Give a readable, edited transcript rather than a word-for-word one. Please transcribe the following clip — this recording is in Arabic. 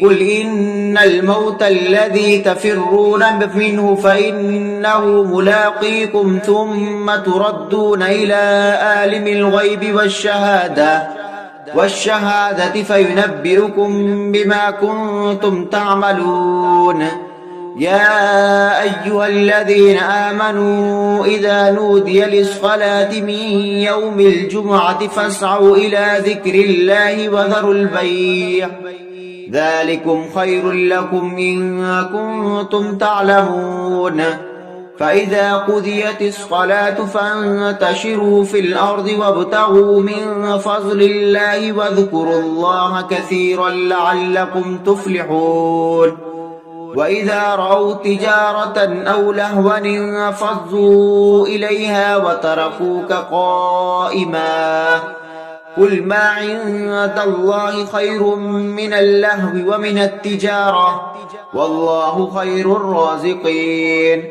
قل إن الموت الذي تفرون منه فإنه ملاقيكم ثم تردون إلى عالم الغيب والشهادة فينبئكم بما كنتم تعملون يا أيها الذين آمنوا إذا نودي للصلاة من يوم الجمعة فاسعوا إلى ذكر الله وذروا البيع ذلكم خير لكم إن كنتم تعلمون فإذا قضيت الصلاة فانتشروا في الأرض وابتغوا من فضل الله واذكروا الله كثيرا لعلكم تفلحون وإذا رأوا تجارة أو لهوا انفضوا إليها وتركوك قائما قل ما عند الله خير من اللهو ومن التجارة والله خير الرازقين